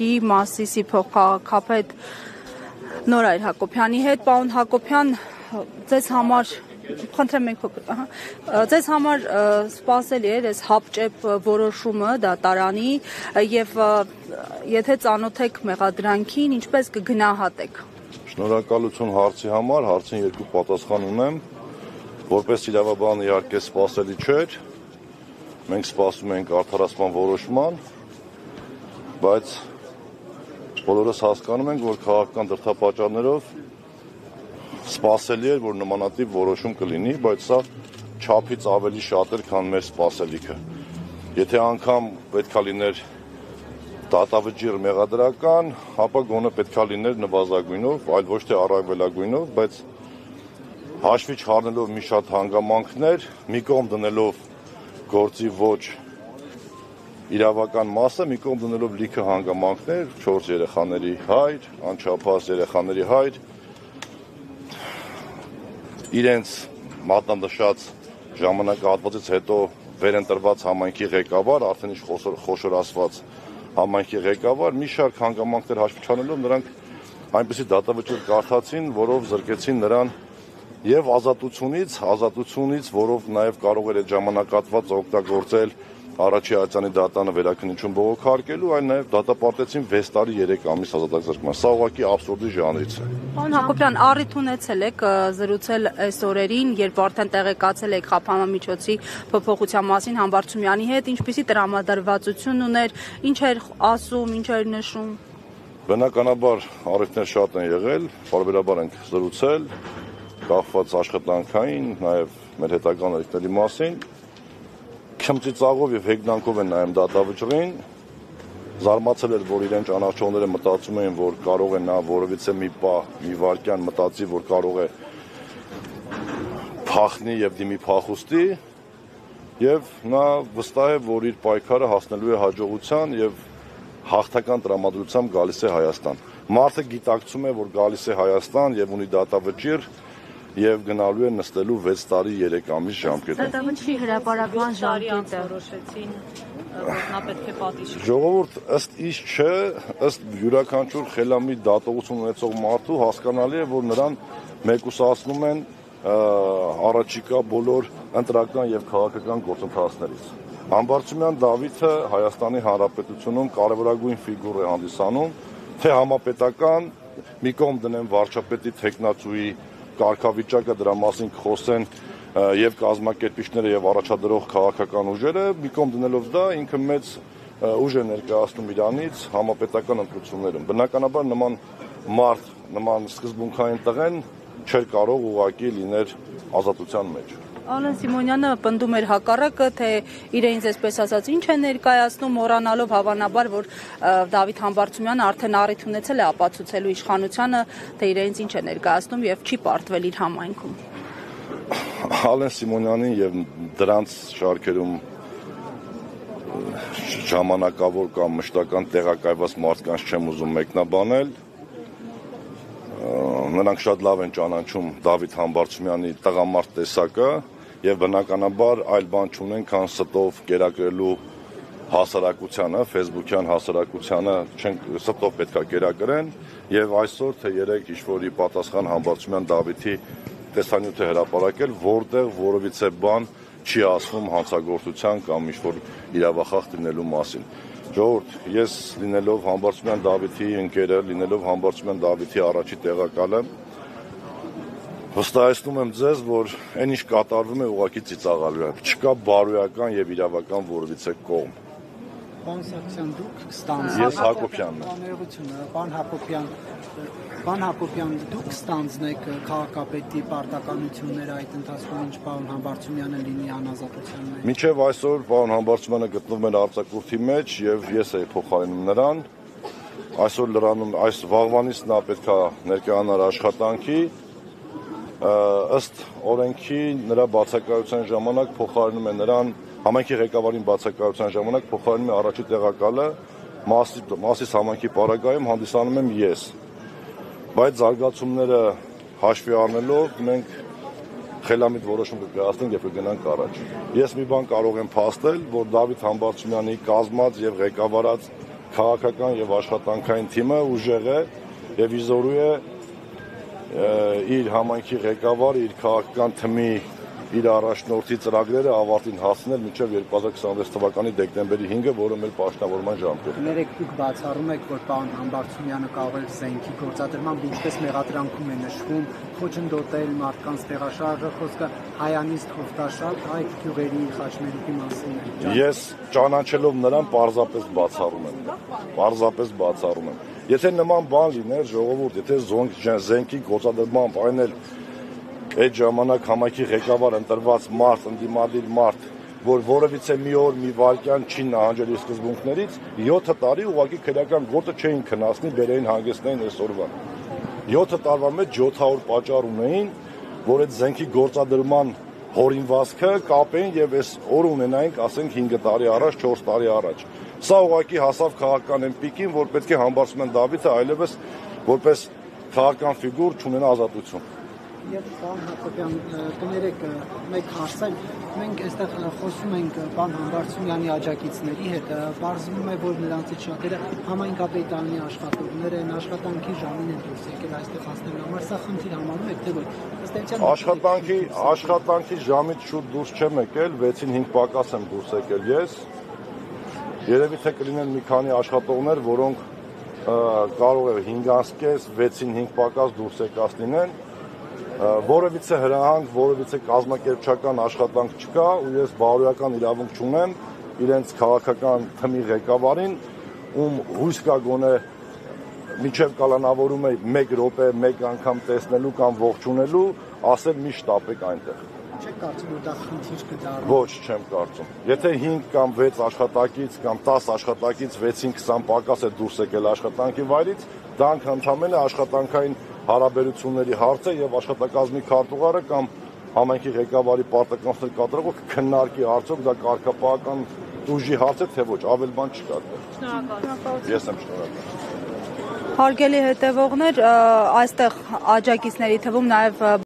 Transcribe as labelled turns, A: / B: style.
A: կառույցի Մասիսի փոխքաղաքապետ Նորայր Հակոբյանի հետ։ Պարոն Հակոբյան, ձեզ համար խնդրեմ մենք ձեզ համար սպասելի էր այս հապճեպ որոշումը դատարանի եւ եթե ծանոթ եք մեղադրանքին, ինչպես կգնահատեք։
B: Շնորհակալություն հարցի համար, հարցին երկու պատասխան ունեմ։ Որպես իրավաբան իհարկե սպասելի չէր։ Մենք սպասում ենք արդարացման որոշման, բայց բոլորս հասկանում ենք, որ քաղաքական դրդապատճառներով սպասելի էր, որ նմանատիպ որոշում կլինի, բայց սա չափից ավելի շատ էր, քան մեր սպասելիքը։ Եթե անգամ պետքա լիներ դատավճիռ մեղադրական, ապա գոնե պետքա լիներ նվազագույնով, այլ ոչ թե առավելագույնով, բայց հաշվի չառնելով մի շատ հանգամանքներ, մի կողմ դնելով գործի ոչ իրավական մասը, մի կողմ դնելով լիքը հանգամանքներ, 4 երեխաների հայր, անչափահաս երեխաների հայր, իրենց մատնանշած ժամանակահատվածից հետո վերընտրված համայնքի ղեկավար, արդեն ինչ խոշորացված համայնքի ղեկավար, մի շարք հանգամանքներ հաշվի չառնելով նրանք այնպիսի դատավճիռ կարդացին, որով զրկեցին նրան եւ ազատությունից, որով նաեւ կարող էր այդ ժամանակահատվածը օգտագործել առաջի արձանի դատանը վերաքննություն բողոքարկելու, այլ նաեւ դատապարտեցին 6 տարի 3 ամիս ազատազրկման։ Սա ուղղակի աբսուրդի ժանրից է։
A: Պարոն Հակոբյան, առիթ ունեցել եք զրուցել այս օրերին, երբ արդեն տեղեկացել եք խափանամիջոցի փոփոխության մասին Համբարձումյանի հետ, ինչպիսի տրամադրվածություն ուներ, ինչ էր ասում, ինչ էր նշում։
B: Բնականաբար առիթներ շատ են եղել, բարբերաբար ենք զրուցել, կախված աշխատանքային, նաեւ մեր հետագա նորությունների մասին։ Քմծիծաղով եւ հեգնանքով են նայում դատավճռին, զարմացել էր, որ իրեն ճանաչողները մտածում էին, որ կարող է նա որևիցե մի պահ, մի վայրկյան մտածի, որ կարող է փախնի եւ դիմի փախուստի, եւ նա վստահ է, որ իր պայքարը հասնելու է հաջողության եւ հաղթական տրամադրությամբ գալիս է Հայաստան։ Մարդը գիտակցում է, որ գալիս է Հայաստան եւ ունի դատավճիռ եւ գնալու է նստելու 6 տարի 3 ամիս ժամկետով։
A: Դատավճիռի հրապարակման ժամկետը որոշեցին, որ նա պետք է պատիժ։
B: Ժողովուրդ, ըստ իս չէ, ըստ յուրաքանչյուր խելամիտ դատողություն ունեցող մարդու հասկանալի է, որ նրան մեկուսացնում են առաջիկա բոլոր ընտրական եւ քաղաքական գործընթացներից։ Համբարձումյան Դավիթը Հայաստանի Հանրապետությունում կարևորագույն ֆիգուր է հանդիսանում, թե համապետական, մի կողմ դնեն վարչապետի թեկնածուի կարգավիճակը, դրա մասին կխոսեն եւ կազմակերպիչները եւ առաջադրող քաղաքական ուժերը, մի կողմ դնելով դա ինքը մեծ ուժ է ներկայացնում Իրանից համապետական ընտրություններում։ Բնականաբար նման մարդ, նման սկզբունքային տղեն չէր կարող ուղղակի լիներ ազատության մեջ։
A: Ալեն Սիմոնյանը պնդում էր հակառակը, թե իրենց այսպես ասած ինչ է ներկայացնում, մոռանալով հավանաբար, որ Դավիթ Համբարձումյանը արդեն առիթ ունեցել է ապացուցելու իշխանությանը, թե իրենց ինչ է ներկայացնում եւ չի պարտվել իր համայնքում։
B: Ալեն Սիմոնյանին եւ դրանց շարքերում ժամանակավոր կամ մշտական տեղակայված մարդկանց չեմ ուզում մեկնաբանել։ Նրանք շատ լավ են ճանաչում Դավիթ Համբարձումյանի տղամարդ տեսակը եւ բնականաբար այլ բան չունեն, քան ստով կերակրելու հասարակությանը, Facebook-յան հասարակությանը ստով պետքա կերակրեն եւ այսօր թե երեք ինչ-որ ի պատասխան Համբարձումյան Դավիթի տեսանյութ է հրապարակել, որտեղ որևիցե բան չի ասվում հանցագործության կամ ինչ-որ իրավախախտ լինելու մասին։ Ժողովուրդ, ես լինելով Համբարձումյան Դավիթի ընկերը, լինելով Համբարձումյան Դավիթի առաջի տեղակալը, վստահեցնում եմ ձեզ, որ այն ինչ կատարվում է ուղղակի ծիծաղալու է։ Չկա բարոյական եւ իրավական որևիցե կողմ։
C: Պարոն Սարգսյան, դուք ստանձնեք։
B: Ես Հակոբյանն եմ։
C: Պարոն Հակոբյան, դուք ստանձնեք քաղաքապետի պարտականությունները այդ ընթացքում, ինչ պարոն Համբարձումյանը լինի անազատության մեջ։
B: Մինչև այսօր պարոն Համբարձումյանը գտնվում էր արձակուրդի մեջ եւ ես էի փոխարինում նրան։ Այսօր լրանում այս վաղվանից նա պետք է ներկայանար աշխատանքի։ Ըստ օրենքի նրա բացակայության ժամանակ փոխարինում է նրան համայնքի ղեկավարին բացակայության ժամանակ փոխարինում է առաջի տեղակալը Մասիս համայնքի պարագայում հանդիսանում եմ ես։ Բայց զարգացումները հաշվի առնելով մենք խելամիտ որոշում կկայացնենք եւ կգնանք առաջ։ Ես մի բան կարող եմ փաստել, որ Դավիթ Համբարձումյանի կազմած եւ ղեկավարած քաղաքական եւ աշխատանքային թիմը ուժեղ է եւ իզորու է իր համայնքի ղեկավարը, իր քաղաքական թմի իր առաջնորդի ծրագրերը ավարտին հասնել մինչև 2026 թվականի դեկտեմբերի 5-ը, որը մեր պաշտպանման ժամկետն է։
C: Ներեք դուք բացառում եք, որ պարոն Համբարձումյանը կարող է զենքի գործադրմամբ ինչպես մեղադրանքում է նշվում, խոչընդոտել մարդկանց տեղաշարժը, խոսքը հայանիստ Խովտաշատ, այդ գյուղերի խաչմերուկի մասին է։
B: Ես ճանաչելով նրան պարզապես բացառում եմ։ Եթե նման բան լիներ, ժողովուրդ, եթե զենքի գործադրմամբ այն էլ այդ ժամանակ համայնքի ղեկավար ընտրված մարդ, ընդդիմադիր մարդ, որ որևիցե մի օր, մի վայրկյան չի նահանջել իր սկզբունքներից, 7 տարի ուղղակի քրեական գործը չէին քննացնի, բերեին հանգեցնեին այսօրվան։ 7 տարվա մեջ 700 պատճառ ունեին, որ այդ զենքի գործադրման հորինվածքը կապեին եւ այս օր ունենայինք, ասենք 5 տարի առաջ, 4 տարի առաջ։ Սա ուղղակի հասավ քաղաքական այն պիկին, որ պետք է Համբարձումյան Դավիթը այլևս որպես քաղաքական ֆիգուր չունենա ազատություն։
C: Եվ պարոն Հակոբյան, կներեք մեկ հարցել, մենք այստեղ խոսում ենք պարոն Համբարձումյանի աջակիցների հետ, պարզվում է, որ նրանցից շատերը համայնքապետարանի աշխատողներ են, աշխատանքի ժամին են դուրս եկել այստեղ հասնելու համար, սա խնդիր համարում եք, թե որ
B: աշխատանքի ժամից շուտ դուրս չեմ եկել, 6-ին 5 պակաս եմ դուրս եկել ես, երևի թե կլինեն մի քանի աշխատողներ, որոնք կարող է 5-ից 6-ին 5 պակաս դուրս եկած լինեն, որևիցե հրահանգ, որևիցե կազմակերպչական աշխատանք չկա ու ես բարոյական իրավունք չունեմ իրենց քաղաքական թմի ղեկավարին, ում հույս կա գոնե մինչև կալանավորում է 1 րոպե, 1 անգամ տեսնելու կամ ողջունելու, ասել մի շտապեք այնտեղ։
C: Չեք կարծում, որ դա խնդիր կդառնա։
B: Ոչ, չեմ կարծում։ Եթե 5 կամ 6 աշխատակից կամ 10 աշխատակից 6-ին 20 պակաս է դուրս եկել աշխատանքի վայրից, դա ընդհանրապես աշխատանքային հարաբերությունների հարց է եւ աշխատակազմի քարտուղարը կամ համայնքի ղեկավարի պարտականություններ կատարողը քննարկի արդյոք դա կարգապահական ուժի հարց է թե ոչ, ավել բան չկա։ Շնորհակալ։ Ես եմ շնորհակալ։
A: Հարգելի հետևողներ, այստեղ աջակիցների թվում նաև